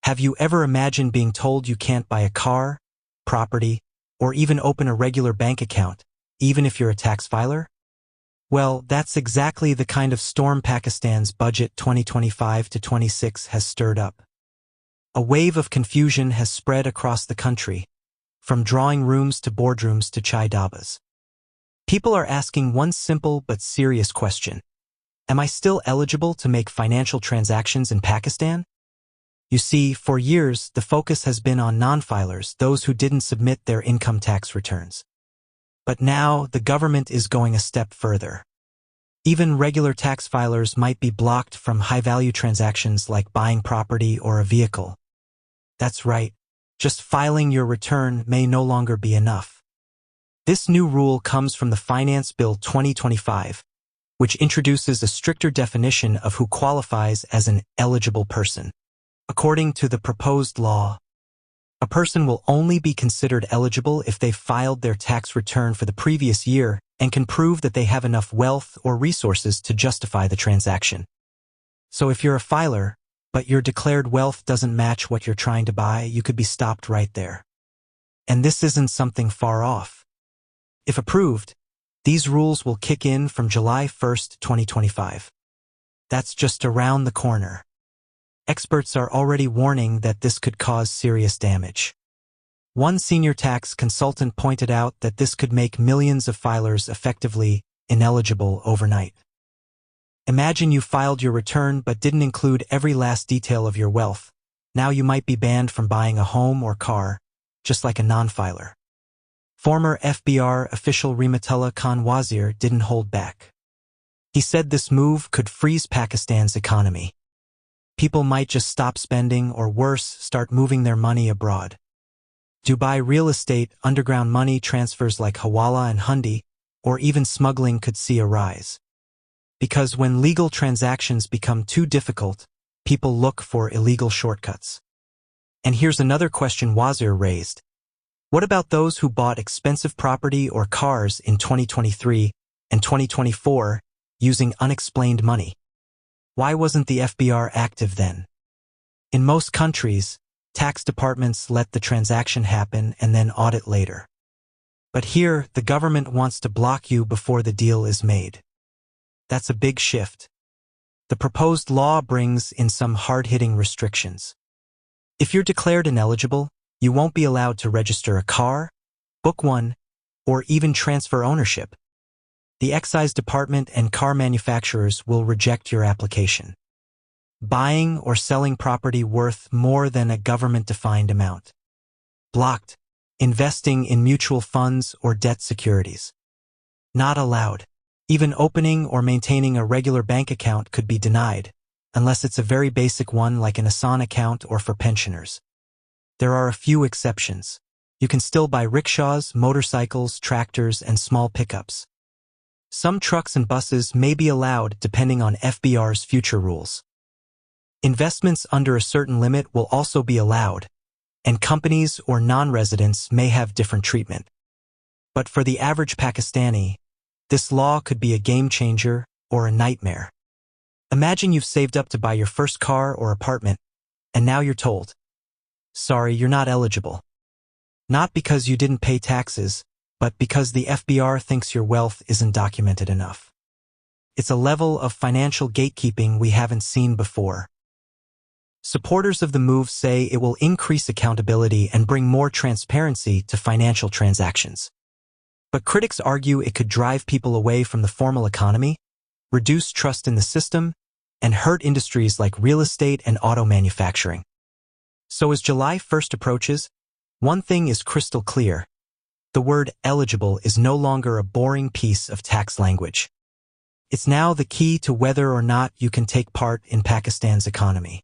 Have you ever imagined being told you can't buy a car, property, or even open a regular bank account, even if you're a tax filer? Well, that's exactly the kind of storm Pakistan's Budget 2025 to 26 has stirred up. A wave of confusion has spread across the country, from drawing rooms to boardrooms to chai dabas. People are asking one simple but serious question. Am I still eligible to make financial transactions in Pakistan? You see, for years, the focus has been on non-filers, those who didn't submit their income tax returns. But now, the government is going a step further. Even regular tax filers might be blocked from high-value transactions like buying property or a vehicle. That's right. Just filing your return may no longer be enough. This new rule comes from the Finance Bill 2025, which introduces a stricter definition of who qualifies as an eligible person. According to the proposed law, a person will only be considered eligible if they filed their tax return for the previous year and can prove that they have enough wealth or resources to justify the transaction. So if you're a filer, but your declared wealth doesn't match what you're trying to buy, you could be stopped right there. And this isn't something far off. If approved, these rules will kick in from July 1st, 2025. That's just around the corner. Experts are already warning that this could cause serious damage. One senior tax consultant pointed out that this could make millions of filers effectively ineligible overnight. Imagine you filed your return but didn't include every last detail of your wealth. Now you might be banned from buying a home or car, just like a non-filer. Former FBR official Rahmatullah Khan Wazir didn't hold back. He said this move could freeze Pakistan's economy. People might just stop spending or worse, start moving their money abroad. Dubai real estate, underground money transfers like Hawala and Hundi, or even smuggling could see a rise. Because when legal transactions become too difficult, people look for illegal shortcuts. And here's another question Wazir raised. What about those who bought expensive property or cars in 2023 and 2024 using unexplained money? Why wasn't the FBR active then? In most countries, tax departments let the transaction happen and then audit later. But here, the government wants to block you before the deal is made. That's a big shift. The proposed law brings in some hard-hitting restrictions. If you're declared ineligible, you won't be allowed to register a car, book one, or even transfer ownership. The excise department and car manufacturers will reject your application. Buying or selling property worth more than a government-defined amount. Blocked. Investing in mutual funds or debt securities. Not allowed. Even opening or maintaining a regular bank account could be denied, unless it's a very basic one like an Asan account or for pensioners. There are a few exceptions. You can still buy rickshaws, motorcycles, tractors, and small pickups. Some trucks and buses may be allowed depending on FBR's future rules. Investments under a certain limit will also be allowed, and companies or non-residents may have different treatment. But for the average Pakistani, this law could be a game changer or a nightmare. Imagine you've saved up to buy your first car or apartment, and now you're told, sorry, you're not eligible. Not because you didn't pay taxes, but because the FBR thinks your wealth isn't documented enough. It's a level of financial gatekeeping we haven't seen before. Supporters of the move say it will increase accountability and bring more transparency to financial transactions. But critics argue it could drive people away from the formal economy, reduce trust in the system, and hurt industries like real estate and auto manufacturing. So as July 1st approaches, one thing is crystal clear. The word eligible is no longer a boring piece of tax language. It's now the key to whether or not you can take part in Pakistan's economy.